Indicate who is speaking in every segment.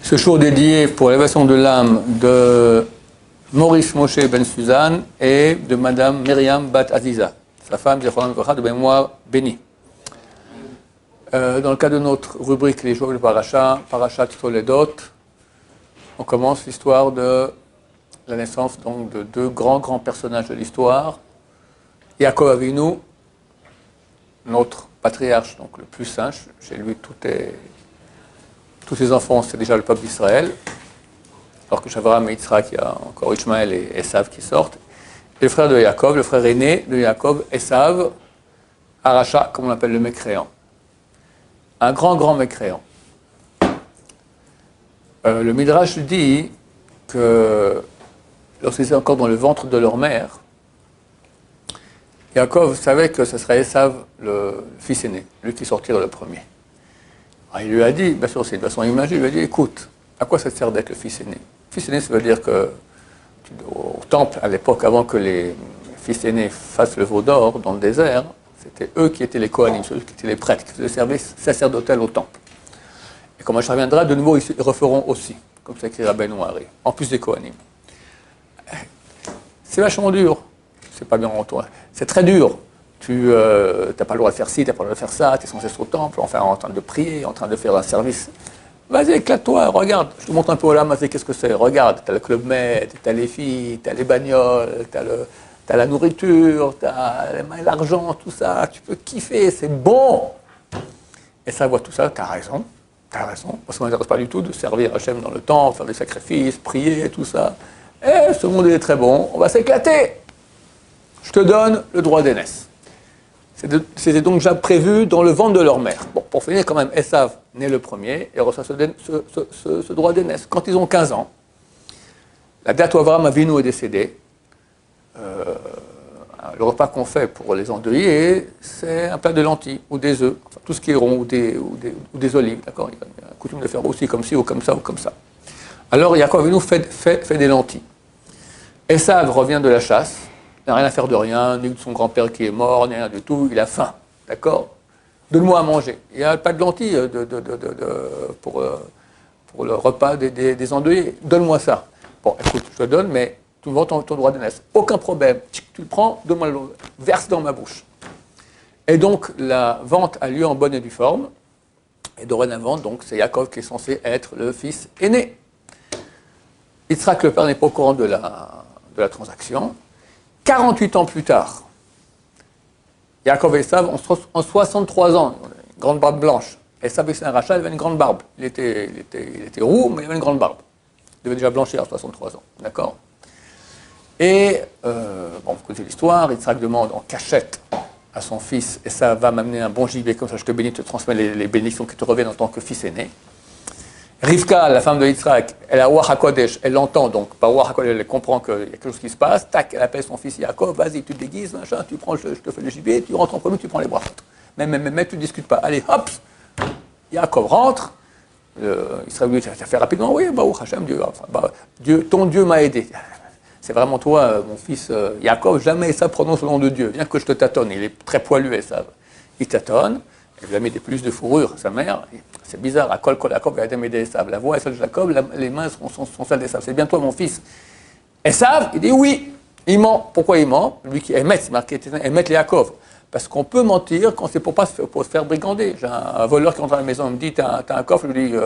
Speaker 1: Ce jour dédié pour l'élévation de l'âme de Maurice Moshe Ben Suzanne et de Madame Myriam Bat Aziza, sa femme de mémoire bénie. Dans le cadre de notre rubrique Les jours de Parashat Toledot, on commence l'histoire de la naissance donc, de deux grands personnages de l'histoire. Yaakov Avinu, notre patriarche, donc le plus saint, chez lui tous ses enfants, c'est déjà le peuple d'Israël, alors que Abraham et Yitzhak, il y a encore Ishmaël et Esav qui sortent. Et le frère de Yaakov, le frère aîné de Yaakov, Esav, Aracha, comme on l'appelle le mécréant. Un grand mécréant. Le Midrash dit que lorsqu'ils étaient encore dans le ventre de leur mère, Yaakov savait que ce serait Esav, le fils aîné, lui qui sortirait le premier. Alors, il lui a dit, bien sûr c'est de façon imagée, il lui a dit, écoute, à quoi ça te sert d'être le fils aîné? Le fils aîné, ça veut dire que au temple, à l'époque, avant que les fils aînés fassent le veau d'or dans le désert, c'était eux qui étaient les Kohanim, ceux qui étaient les prêtres, qui faisaient le service sacerdotal au temple. Et comme je reviendrai, de nouveau, ils referont aussi, comme ça écrit Rabbeinu Ari, en plus des Kohanim. C'est vachement dur. C'est pas bien en toi. C'est très dur. Tu n'as pas le droit de faire ci, tu n'as pas le droit de faire ça, tu es censé être au temple, enfin, en train de prier, en train de faire un service. Vas-y, éclate-toi, regarde. Je te montre un peu au lama, qu'est-ce que c'est. Regarde, tu as le Club Med, tu as les filles, tu as les bagnoles, tu as la nourriture, tu as l'argent, tout ça. Tu peux kiffer, c'est bon. Et ça voit tout ça, tu as raison. Parce que ça ne m'intéresse pas du tout de servir Hachem dans le temple, faire des sacrifices, prier, tout ça. Et ce monde est très bon, on va s'éclater. Je te donne le droit d'aînesse. C'était donc déjà prévu dans le ventre de leur mère. Bon, pour finir, quand même, Esav naît le premier et reçoit ce droit d'aînesse. Quand ils ont 15 ans, la date où Abraham Avinu est décédé, le repas qu'on fait pour les endeuillés, c'est un plat de lentilles ou des œufs, enfin, tout ce qui est rond ou des olives, d'accord? Il y a la coutume de faire aussi comme ci ou comme ça ou comme ça. Alors Yaakov Avinu fait des lentilles. Esav revient de la chasse. Il n'a rien à faire de rien, ni de son grand-père qui est mort, ni rien du tout, il a faim, d'accord? Donne-moi à manger. Il n'y a pas de lentilles pour le repas des endeuillés. Donne-moi ça. Bon, écoute, je te donne, mais tu me vends ton droit d'aînesse. Aucun problème. Tu le prends, donne-moi le verse dans ma bouche. Et donc, la vente a lieu en bonne et due forme. Et dorénavant, donc, c'est Yaakov qui est censé être le fils aîné. Yitzhak, le père, n'est pas au courant de la transaction. 48 ans plus tard, Yaakov et Esav ont 63 ans, une grande barbe blanche. Esav et Aracha, il avait une grande barbe. Il était roux, mais il avait une grande barbe. Il devait déjà blanchir à 63 ans, d'accord? Et, vous connaissez l'histoire, Yitzhak demande en cachette à son fils, et ça va m'amener un bon gibier, comme ça je te bénis, te transmets les bénédictions qui te reviennent en tant que fils aîné. Rivka, la femme de Yitzhak, elle a Ruach HaKodesh, elle l'entend, donc par Ruach HaKodesh, elle comprend qu'il y a quelque chose qui se passe, tac, elle appelle son fils Yaakov, vas-y, tu te déguises, machin, tu prends, je te fais le gibier, tu rentres en premier, tu prends les bras. Mais tu ne discutes pas. Allez, hop, Yaakov rentre, Israël dit, ça fait rapidement, oui, Baruch Hashem, ton Dieu m'a aidé. C'est vraiment toi, mon fils Yaakov, jamais ça prononce le nom de Dieu, viens que je te tâtonne, il est très poilu, et ça, il tâtonne. Il lui a mis des plus de fourrure, sa mère. C'est bizarre, à Kol Yaakov, il a aidé Esav. La voix est celle de Jacob, les mains sont celles d'Esav. C'est bien toi, mon fils. Esav, il dit oui. Il ment. Pourquoi il ment? Lui qui émet, c'est marqué, émet les Yaakov. Parce qu'on peut mentir quand c'est pour se faire brigander. J'ai un voleur qui rentre dans la maison, il me dit t'as un coffre? Je lui dis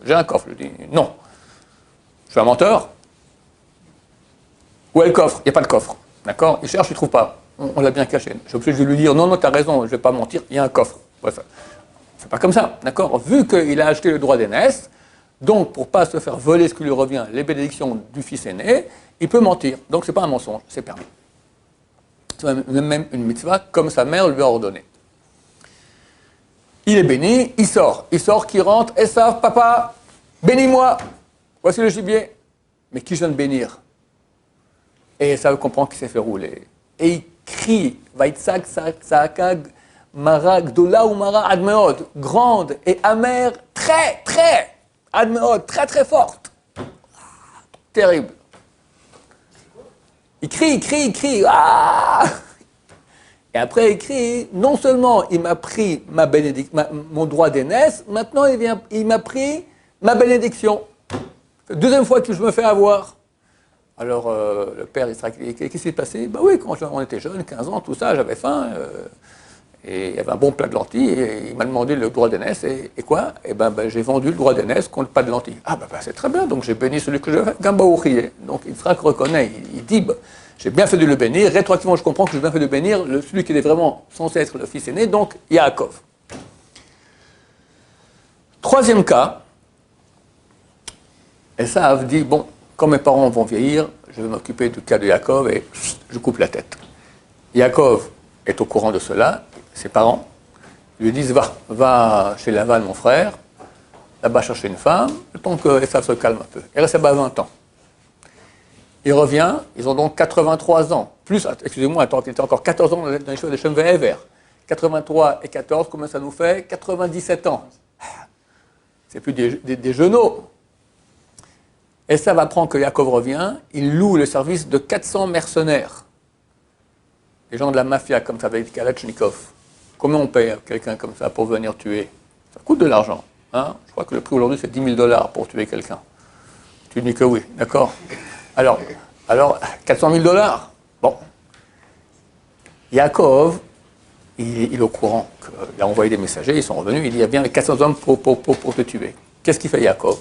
Speaker 1: j'ai un coffre. Je lui dis non. Je suis un menteur. Où est le coffre? Il n'y a pas de coffre. D'accord? Il cherche, il ne trouve pas. On l'a bien caché. Je suis obligé de lui dire non, tu as raison, je ne vais pas mentir, il y a un coffre. Bref, c'est pas comme ça, d'accord? Vu qu'il a acheté le droit d'aînesse, donc pour ne pas se faire voler ce qui lui revient, les bénédictions du fils aîné, il peut mentir. Donc ce n'est pas un mensonge, c'est permis. C'est même une mitzvah comme sa mère lui a ordonné. Il est béni, il sort, qui rentre, Esav, papa, bénis-moi, voici le gibier. Mais qui je viens de bénir? Et Esav comprend qu'il s'est fait rouler. Et il crie, Vaïtsak, Saakag, Mara, Gdola ou Mara, Admeod, grande et amère, très, Admeod, très forte. Terrible. Il crie, ah! Et après il crie, non seulement il m'a pris mon droit d'aînesse, maintenant il m'a pris ma bénédiction. Deuxième fois que je me fais avoir. Alors, le père, qu'est-ce qui s'est passé? Ben oui, quand on était jeune, 15 ans, tout ça, j'avais faim, et il y avait un bon plat de lentilles, et il m'a demandé le droit d'aînesse, et quoi? Et j'ai vendu le droit d'aînesse contre pas de lentilles. Ah, c'est très bien, donc j'ai béni celui que je fais, Gamba Ourié. Donc, il sera reconnaît, il dit, j'ai bien fait de le bénir, rétroactivement, je comprends que j'ai bien fait de bénir celui qui est vraiment censé être le fils aîné, donc Yaakov. Troisième cas, Esav dit, bon, quand mes parents vont vieillir, je vais m'occuper du cas de Yaakov et je coupe la tête. Yaakov est au courant de cela, ses parents lui disent, va chez Lavan, mon frère, là-bas chercher une femme, le temps que Esav se calme un peu. Il reste là-bas 20 ans. Il revient, ils ont donc 83 ans, plus, excusez-moi, attends, il était encore 14 ans dans les choses de Shem Ve'ever. 83 et 14, combien ça nous fait? 97 ans. C'est plus des genoux. Esav apprend que Yaakov revient, il loue le service de 400 mercenaires. Des gens de la mafia, comme ça, avec Kalachnikov. Comment on paye quelqu'un comme ça pour venir tuer? Ça coûte de l'argent. Hein? Je crois que le prix aujourd'hui, c'est $10 000 pour tuer quelqu'un. Tu dis que oui, d'accord? Alors, 400 000 $. Bon. Yaakov, il est au courant qu'il a envoyé des messagers, ils sont revenus, il dit, il y a bien 400 hommes pour te tuer. Qu'est-ce qu'il fait Yaakov?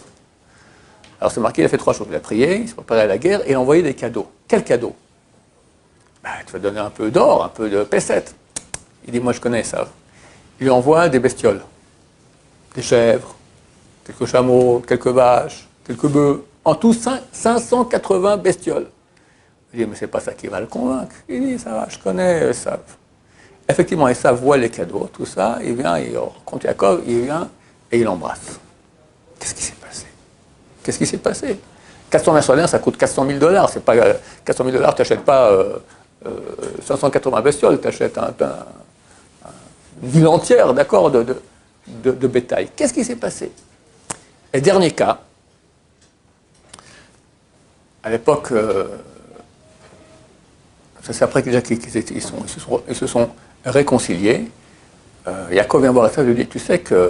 Speaker 1: Alors c'est marqué, il a fait 3 choses. Il a prié, il s'est préparé à la guerre et il a envoyé des cadeaux. Quels cadeaux? Tu vas donner un peu d'or, un peu de pesette. Il dit, moi je connais ça. Il lui envoie des bestioles. Des chèvres, quelques chameaux, quelques vaches, quelques bœufs. En tout, 580 bestioles. Il dit, mais c'est pas ça qui va le convaincre. Il dit, ça va, je connais ça. Effectivement, Esav voit les cadeaux, tout ça. Il vient, il rencontre Yaakov, il vient et il l'embrasse. Qu'est-ce qui s'est passé? Qu'est-ce qui s'est passé? 400 mercenaires, ça coûte 400 000 $. C'est pas 400 000 $, tu n'achètes pas 580 bestioles, tu achètes une ville entière, d'accord, de bétail. Qu'est-ce qui s'est passé? Et dernier cas, à l'époque, ça c'est après qu'ils se sont réconciliés. Yaakov vient voir ça et lui dit, tu sais qu'il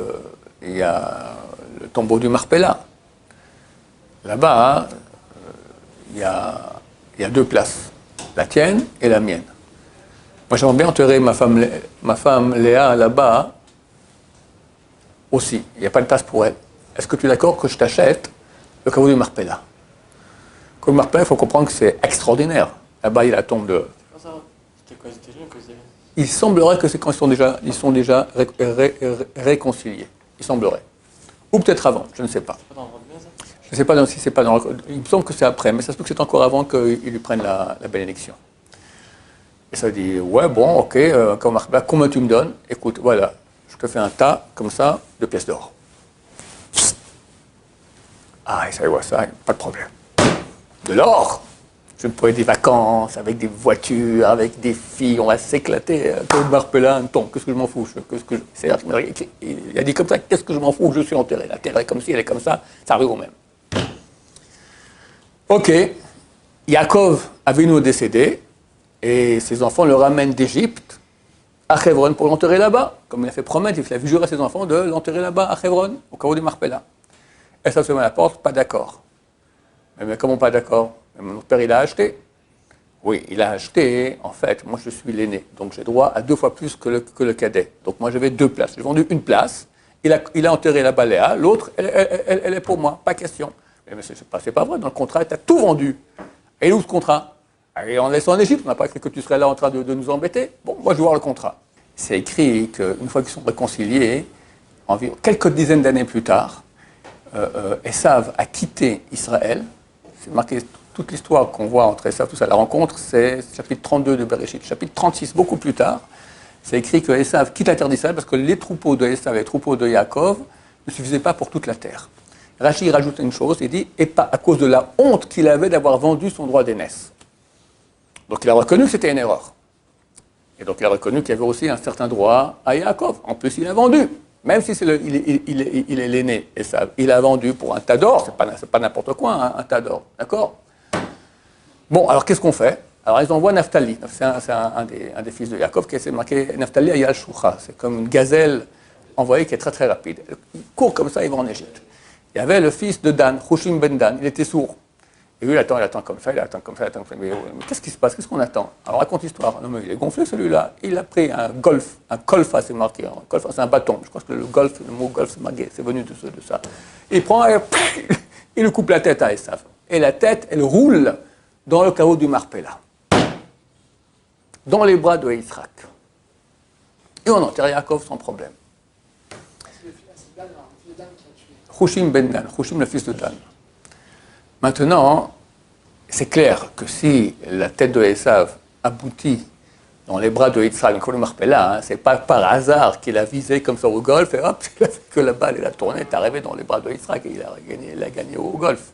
Speaker 1: y a le tombeau du Marpella. Là-bas, il y a 2 places, la tienne et la mienne. Moi, j'aimerais bien enterrer ma femme Léa là-bas aussi. Il n'y a pas de place pour elle. Est-ce que tu es d'accord que je t'achète le caveau du Marpella? Comme le Marpella, il faut comprendre que c'est extraordinaire. Là-bas, il y a la tombe de...
Speaker 2: C'était quoi, c'était ou quoi?
Speaker 1: Il semblerait que c'est quand ils sont déjà réconciliés. Il semblerait. Ou peut-être avant, je ne sais pas. Je ne sais pas si c'est pas dans... Il me semble que c'est après, mais ça se peut que c'est encore avant qu'ils lui prennent la bénédiction. Et ça dit, ouais, bon, ok, combien tu me donnes? Écoute, voilà, je te fais un tas, comme ça, de pièces d'or. Ah, et ça, ouais, ça, pas de problème. De l'or! Je me pourrais des vacances, avec des voitures, avec des filles, on va s'éclater. Comme Marpella, un ton, qu'est-ce que je m'en fous? Il a dit comme ça, qu'est-ce que je m'en fous? Je suis enterré. La terre est comme ci, elle est comme ça arrive au même. Ok, Yaakov Avinu est décédé, et ses enfants le ramènent d'Égypte à Hebron pour l'enterrer là-bas. Comme il a fait promettre, il a vu jurer à ses enfants de l'enterrer là-bas à Hebron, au caveau du Marpella. Et ça se met à la porte, pas d'accord. Mais comment pas d'accord? Mon père, il a acheté. Oui, il a acheté, en fait, moi je suis l'aîné, donc j'ai droit à 2 fois plus que le cadet. Donc moi j'avais 2 places. J'ai vendu une place, il a enterré la Baléa, l'autre, elle est pour moi, pas question. Mais c'est pas vrai, dans le contrat, tu as tout vendu. Et où ce contrat? Et on laisse en Égypte, on n'a pas écrit que tu serais là en train de nous embêter. Bon, moi je veux voir le contrat. C'est écrit qu'une fois qu'ils sont réconciliés, environ quelques dizaines d'années plus tard, Esav a quitté Israël. C'est marqué toute l'histoire qu'on voit entre Esav, tout ça, la rencontre, c'est chapitre 32 de Bereshit. Chapitre 36, beaucoup plus tard, c'est écrit que Esav quitte la terre d'Israël parce que les troupeaux de Esav et les troupeaux de Yaakov ne suffisaient pas pour toute la terre. Rachi rajoute une chose, il dit, et pas à cause de la honte qu'il avait d'avoir vendu son droit d'aînesse. Donc il a reconnu que c'était une erreur. Et donc il a reconnu qu'il y avait aussi un certain droit à Yaakov. En plus, il a vendu. Même si il est l'aîné, et ça, il a vendu pour un tas d'or, c'est pas n'importe quoi, hein, un tas d'or, d'accord? Bon, alors qu'est-ce qu'on fait? Alors ils envoient Naphtali, c'est un des fils de Yaakov, qui est marqué Naphtali Ayal Shoucha, c'est comme une gazelle envoyée qui est très très rapide. Il court comme ça, il va en Égypte. il y avait le fils de Dan, Hushim ben Dan, il était sourd. Et lui, il attend comme ça, il attend comme ça, il attend comme ça. Mais qu'est-ce qui se passe? Qu'est-ce qu'on attend? Alors, raconte l'histoire. Non, mais il est gonflé, celui-là. Il a pris un kolfa, c'est marqué. Un kolfa, c'est un bâton. Je crois que le mot golf, c'est marqué, c'est venu de ça. Il prend et il lui coupe la tête à Esav. Et la tête, elle roule dans le chaos du Marpella, dans les bras de Yitzhak. Et on enterre Yaakov sans problème. Hushim ben Dan, Hushim le fils de Dan. Maintenant, c'est clair que si la tête de Esav aboutit dans les bras de Yitzhak, donc le Marpella, c'est pas par hasard qu'il a visé comme ça au golf, et hop, il a fait que la balle, elle a tourné, est arrivé dans les bras de Yitzhak et il a gagné au golf.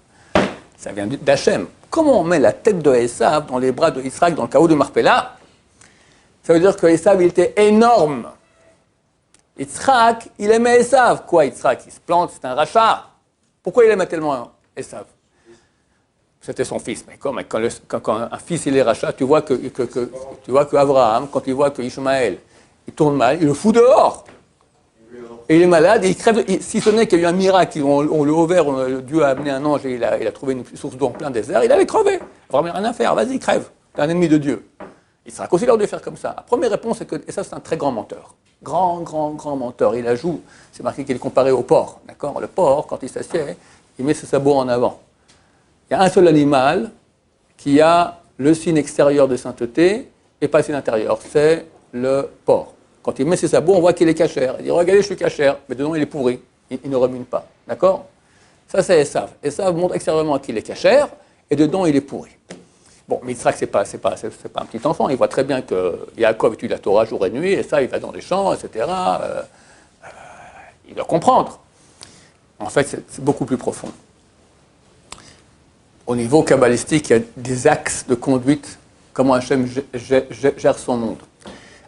Speaker 1: Ça vient d'Hachem. Comment on met la tête de Esav dans les bras de Yitzhak dans le chaos du Marpella? Ça veut dire que Esav, il était énorme. Yitzhak, il aimait Esav. Quoi, Yitzhak? Il se plante, c'est un rachat. Pourquoi il aimait tellement Esav? C'était son fils. Mais quand un fils il est rachat, tu vois que Abraham, quand il voit que Ishmaël il tourne mal, il le fout dehors. Et il est malade, et il crève. Si ce n'est qu'il y a eu un miracle, on l'a ouvert, Dieu a amené un ange et il a trouvé une source d'eau en plein désert, il allait crever. Vraiment rien à faire, vas-y, crève. T'es un ennemi de Dieu. Il sera considéré de faire comme ça. La première réponse, c'est que, et ça c'est un très grand menteur. Grand menteur. Il ajoute, c'est marqué qu'il est comparé au porc. D'accord? Le porc, quand il s'assied, il met ses sabots en avant. Il y a un seul animal qui a le signe extérieur de sainteté et pas le signe intérieur, c'est le porc. Quand il met ses sabots, on voit qu'il est cachère. Il dit, regardez, je suis cachère, mais dedans il est pourri, il ne remue pas. D'accord? Ça c'est Esav. Esav montre extérieurement qu'il est cachère et dedans il est pourri. Bon, mais Yitzhak, c'est pas un petit enfant, il voit très bien que Yaakov étudie la Torah jour et nuit, et ça, il va dans les champs, etc. Il doit comprendre. En fait, c'est beaucoup plus profond. Au niveau kabbalistique, il y a des axes de conduite, comment Hachem gère son monde.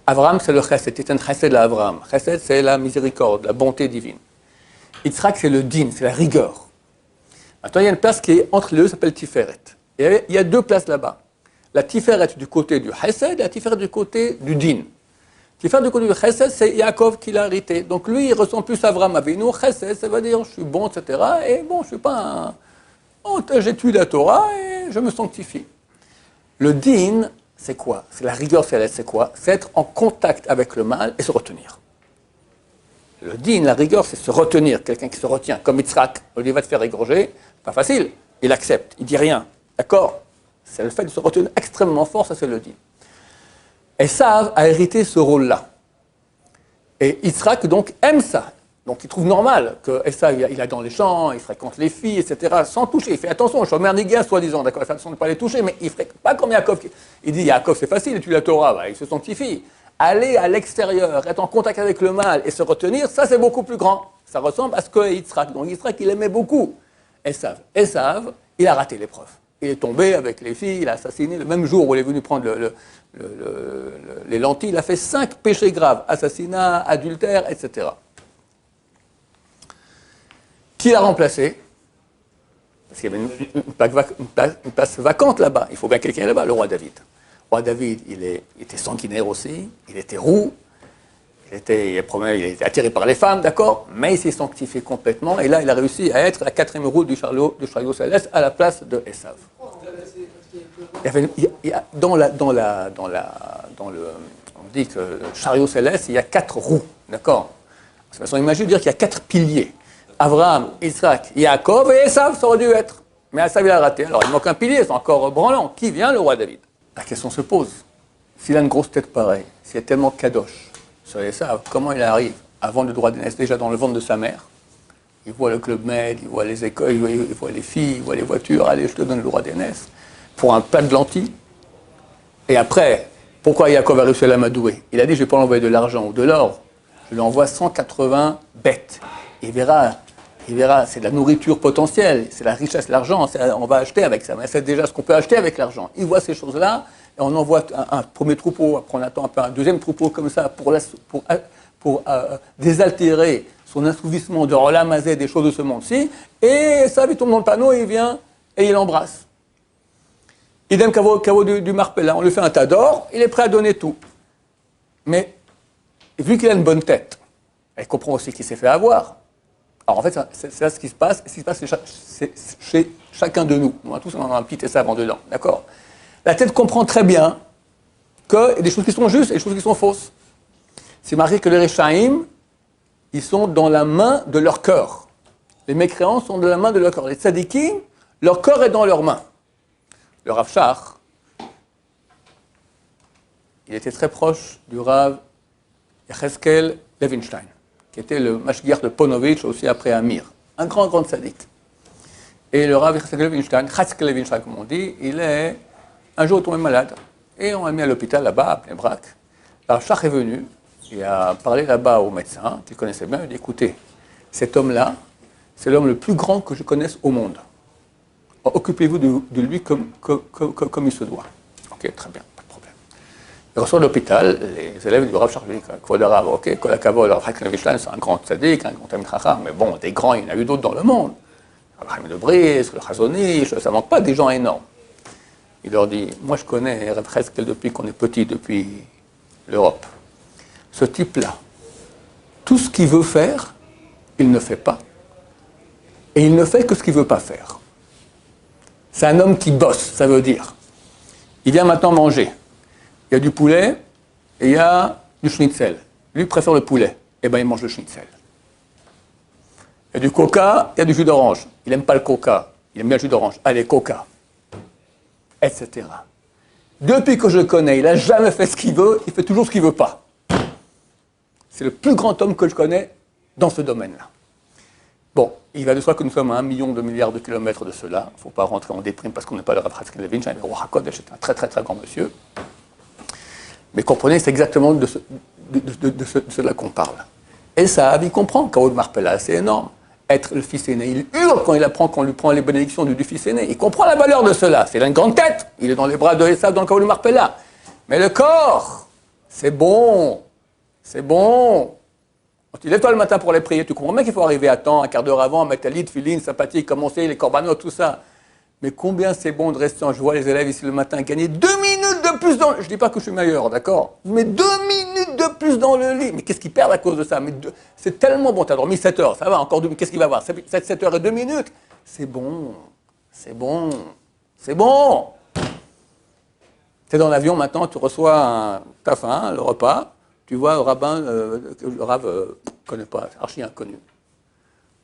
Speaker 1: Abraham, c'est le chesed, c'est un chesed à Abraham. Chesed, c'est la miséricorde, la bonté divine. Yitzhak, c'est le din, c'est la rigueur. Maintenant, il y a une place qui est entre les deux, ça s'appelle Tiferet. Et il y a deux places là-bas. La Tiferet du côté du chesed et la Tiferet du côté du din. Tiferet du côté du chesed, c'est Yaakov qui l'a hérité. Donc lui, il ressent plus Abraham Avinu. Chesed, ça veut dire je suis bon, etc. Et bon, je ne suis pas un... j'étudie la Torah et je me sanctifie. Le din, c'est quoi? C'est la rigueur céleste, c'est quoi? C'est être en contact avec le mal et se retenir. Le din, la rigueur, c'est se retenir. Quelqu'un qui se retient, comme Yitzhak, il va te faire égorger, pas facile. Il accepte, il dit rien. D'accord? C'est le fait de se retenir extrêmement fort, ça c'est le din. Esav a hérité ce rôle-là. Et Yitzhak, donc, aime ça. Donc il trouve normal que Esav, il a dans les champs, il fréquente les filles, etc., sans toucher. Il fait attention, je suis Négia, soi-disant, d'accord, il fait attention de ne pas les toucher, mais il ne fréquente pas comme Yaakov. Il dit, Yaakov, c'est facile, tu la Torah, bah, il se sanctifie. Aller à l'extérieur, être en contact avec le mal et se retenir, ça c'est beaucoup plus grand. Ça ressemble à ce que Yitzhak. Donc Yitzhak, il aimait beaucoup Esav. Esav, il a raté l'épreuve. Il est tombé avec les filles, il a assassiné. Le même jour où il est venu prendre les lentilles, il a fait 5 péchés graves, assassinat, adultère, etc. Qui l'a remplacé? Parce qu'il y avait une place vacante là-bas. Il faut bien quelqu'un là-bas, le roi David. Le roi David, il était sanguinaire aussi, il était roux, il était attiré par les femmes, d'accord, mais il s'est sanctifié complètement, et là, il a réussi à être la 4e roue du chariot céleste à la place de Esav. On dit que le chariot céleste, il y a 4 roues, d'accord. De toute façon, imagine dire qu'il y a 4 piliers. Abraham, Yitzhak, Yaakov et Esav, ça aurait dû être. Mais Esav, il a raté. Alors, il manque un pilier, c'est encore branlant. Qui vient? Le roi David. La question se pose. S'il a une grosse tête pareille, s'il y a tellement de kadosh sur Esav, comment il arrive à vendre le droit d'aînesse déjà dans le ventre de sa mère? Il voit le Club Med, il voit les écoles, il voit les filles, il voit les voitures. Allez, je te donne le droit d'aînesse. Pour un plat de lentilles. Et après, pourquoi Yaakov a réussi à l'amadouer? Il a dit, je ne vais pas l'envoyer de l'argent ou de l'or. Je lui envoie 180 bêtes. Il verra, c'est de la nourriture potentielle, c'est la richesse, l'argent, on va acheter avec ça, mais c'est déjà ce qu'on peut acheter avec l'argent. Il voit ces choses-là, et on envoie un premier troupeau, après on attend un deuxième troupeau comme ça, pour désaltérer son assouvissement de Rolam Hazé, des choses de ce monde-ci, et ça, il tombe dans le panneau, et il vient, et il l'embrasse. Idem Kavo du Marpella, on lui fait un tas d'or, il est prêt à donner tout. Mais, vu qu'il a une bonne tête, il comprend aussi qu'il s'est fait avoir. Alors en fait, c'est là ce qui se passe. Ce qui se passe, c'est chez chacun de nous. On a tous un petit essai avant dedans, d'accord? La tête comprend très bien qu'il y a des choses qui sont justes et des choses qui sont fausses. C'est marqué que les Réchaïm, ils sont dans la main de leur cœur. Les mécréants sont dans la main de leur cœur. Les tzadikim, leur cœur est dans leurs mains. Le Rav Shach, il était très proche du Rav Yecheskel Levinstein, qui était le mashgiach de Ponovitch, aussi après Amir. Un grand tzaddik. Et le Rav Yecheskel Levinstein, comme on dit, il est un jour tombé malade. Et on l'a mis à l'hôpital là-bas, à Pnebrak. Le Rav Shach est venu, il a parlé là-bas au médecin, qu'il connaissait bien, il a dit, écoutez, cet homme-là, c'est l'homme le plus grand que je connaisse au monde. Occupez-vous de lui comme il se doit. Ok, très bien, pas de problème. Il ressort de l'hôpital, les élèves du Rav Shach lui disent, Kvod Rav, ok, Kol HaKavod, Rav Chaim Levinstein, c'est un grand tzaddik, un grand Talmid Chacham, mais bon, des grands, il y en a eu d'autres dans le monde. Rav Chaim de Brisk, le Chazon Ish, ça ne manque pas des gens énormes. Il leur dit, moi je connais Rav Cheskel depuis qu'on est petit, depuis l'Europe. Ce type-là, tout ce qu'il veut faire, il ne fait pas. Et il ne fait que ce qu'il ne veut pas faire. C'est un homme qui bosse, ça veut dire. Il vient maintenant manger. Il y a du poulet et il y a du schnitzel. Lui préfère le poulet. Eh bien, il mange le schnitzel. Il y a du coca, il y a du jus d'orange. Il n'aime pas le coca, il aime bien le jus d'orange. Allez, coca. Etc. Depuis que je le connais, il n'a jamais fait ce qu'il veut, il fait toujours ce qu'il ne veut pas. C'est le plus grand homme que je connais dans ce domaine-là. Bon, il va de soi que nous sommes à 1 million de milliards de kilomètres de cela. Il ne faut pas rentrer en déprime parce qu'on n'est pas le Rav Chaim Levinstein, mais Ruach HaKodesh est un très très très grand monsieur. Mais comprenez, c'est exactement de cela qu'on parle. Et ça, il comprend, Kaoud Marpella, c'est énorme. Être le fils aîné, il hurle quand il apprend qu'on lui prend les bénédictions du fils aîné. Il comprend la valeur de cela. C'est une grande tête. Il est dans les bras de Esav dans le Kaoud Marpella. Mais le corps, c'est bon. C'est bon. Quand tu lèves-toi le matin pour aller prier, tu comprends bien qu'il faut arriver à temps, un quart d'heure avant, mettre ta lit, filine, sympathique, commencer les corbanotes, tout ça. Mais combien c'est bon de rester en joie, les élèves ici le matin, gagner 2 minutes de plus dans le... Je dis pas que je suis meilleur, d'accord? Mais 2 minutes de plus dans le lit. Mais qu'est-ce qu'ils perdent à cause de ça? C'est tellement bon, tu as dormi 7 heures, ça va, encore 2 minutes, qu'est-ce qu'il va avoir? 7 heures et 2 minutes. C'est bon, c'est bon, c'est bon. Tu es dans l'avion maintenant, tu reçois ta faim, le repas. Tu vois, le rabbin, le Rav, connaît pas, c'est archi inconnu.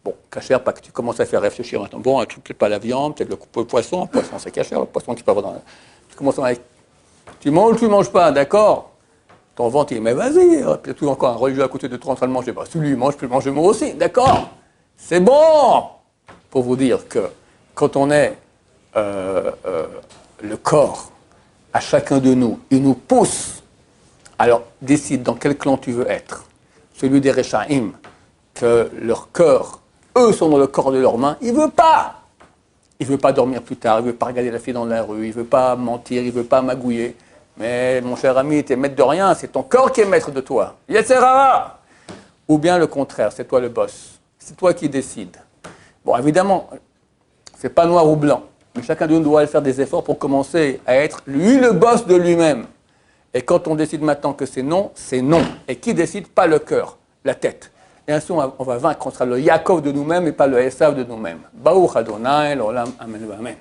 Speaker 1: Bon, kasher, pas que tu commences à faire réfléchir maintenant. Bon, peut-être pas la viande, peut-être le poisson c'est kasher, le poisson tu peux avoir dans la... Tu commences à... Tu manges ou tu ne manges pas, d'accord? Ton ventre, il dit, mais vas-y, peut-être tu as encore un religieux à côté de toi en train de manger. Bah, si lui mange, je peux manger moi aussi, d'accord? C'est bon! Pour vous dire que quand on est le corps, à chacun de nous, il nous pousse. Alors, décide dans quel clan tu veux être. Celui des Réchaïm, que leur cœur, eux sont dans le corps de leurs mains, il ne veut pas. Il ne veut pas dormir plus tard, il ne veut pas regarder la fille dans la rue, il ne veut pas mentir, il ne veut pas magouiller. Mais mon cher ami, tu es maître de rien, c'est ton corps qui est maître de toi. Yetzerara. Ou bien le contraire, c'est toi le boss. C'est toi qui décides. Bon, évidemment, ce n'est pas noir ou blanc, mais chacun de nous doit faire des efforts pour commencer à être lui le boss de lui-même. Et quand on décide maintenant que c'est non, c'est non. Et qui décide? Pas le cœur, la tête. Et ainsi, on va vaincre. On sera le Yaakov de nous-mêmes et pas le Esav de nous-mêmes. Baruch Adonai, l'olam, amen, amen.